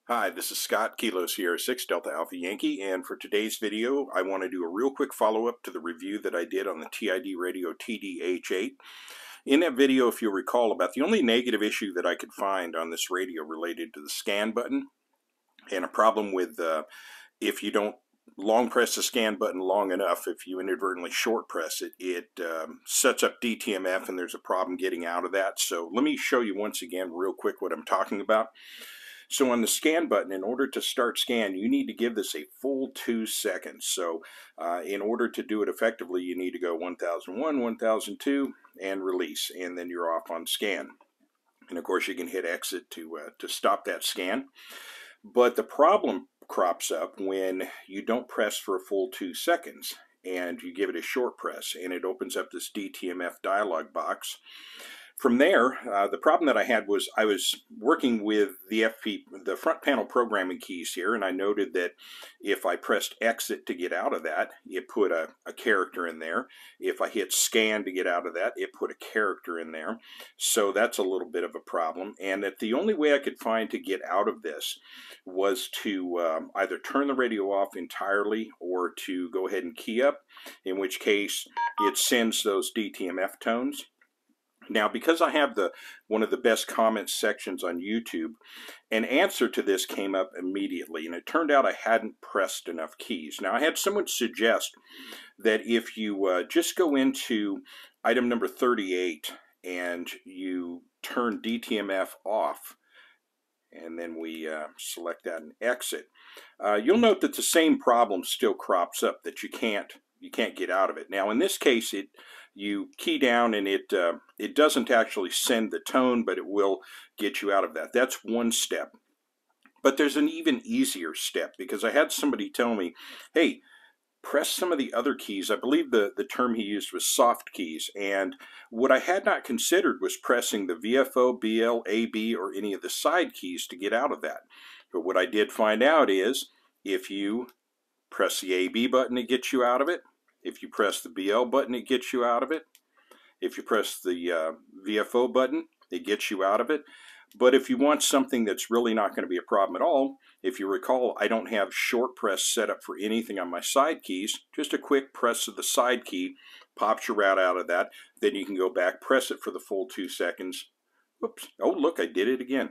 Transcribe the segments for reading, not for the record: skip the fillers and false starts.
Hi, this is Scott, Kilo Sierra 6 Delta Alpha Yankee, and for today's video I want to do a real quick follow-up to the review that I did on the TID Radio TD-H8. In that video, if you'll recall, about the only negative issue that I could find on this radio related to the scan button, and a problem with if you don't long press the scan button long enough, if you inadvertently short press it, it sets up DTMF and there's a problem getting out of that. So let me show you once again real quick what I'm talking about. So on the scan button, in order to start scan, you need to give this a full 2 seconds. So in order to do it effectively, you need to go 1001, 1002, and release, and then you're off on scan. And of course, you can hit exit to stop that scan. But the problem crops up when you don't press for a full 2 seconds, and you give it a short press, and it opens up this DTMF dialog box. From there, the problem that I had was I was working with the front panel programming keys here, and I noted that if I pressed exit to get out of that, it put a character in there. If I hit scan to get out of that, it put a character in there. So that's a little bit of a problem, and that the only way I could find to get out of this was to either turn the radio off entirely or to go ahead and key up, in which case it sends those DTMF tones. Now, because I have one of the best comment sections on YouTube, an answer to this came up immediately, and it turned out I hadn't pressed enough keys. Now, I had someone suggest that if you just go into item number 38 and you turn DTMF off, and then we select that and exit, you'll note that the same problem still crops up, that you can't get out of it. Now, in this case, you key down and it doesn't actually send the tone, but it will get you out of that. That's one step. But there's an even easier step, because I had somebody tell me, hey, press some of the other keys. I believe the term he used was soft keys, and what I had not considered was pressing the VFO, BL, AB, or any of the side keys to get out of that. But what I did find out is if you press the AB button, it gets you out of it. If you press the BL button, it gets you out of it. If you press the VFO button, it gets you out of it. But if you want something that's really not going to be a problem at all, if you recall, I don't have short press set up for anything on my side keys. Just a quick press of the side key pops you right out of that. Then you can go back, press it for the full 2 seconds. Oops. Oh, look, I did it again.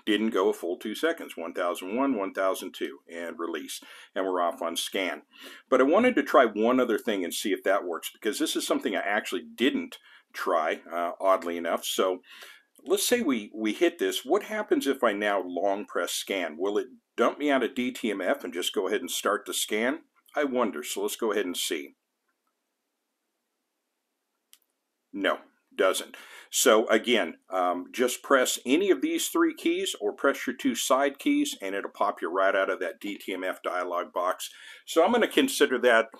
Didn't go a full 2 seconds, 1001, 1002, and release, and we're off on scan. But I wanted to try one other thing and see if that works, because this is something I actually didn't try, oddly enough. So let's say we hit this. What happens if I now long press scan? Will it dump me out of DTMF and just go ahead and start the scan? I wonder, so let's go ahead and see. No, doesn't. So again, just press any of these 3 keys or press your 2 side keys and it'll pop you right out of that DTMF dialog box. So I'm going to consider that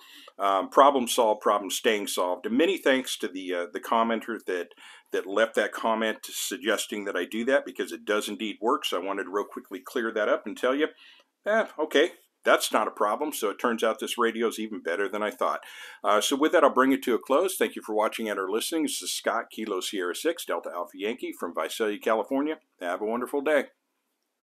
problem solved, problem staying solved. And many thanks to the commenter that left that comment suggesting that I do that, because it does indeed work. So I wanted to real quickly clear that up and tell you, okay, that's not a problem. So it turns out this radio is even better than I thought. So with that, I'll bring it to a close. Thank you for watching and or listening. This is Scott, Kilo Sierra 6 Delta Alpha Yankee from Visalia, California. Have a wonderful day.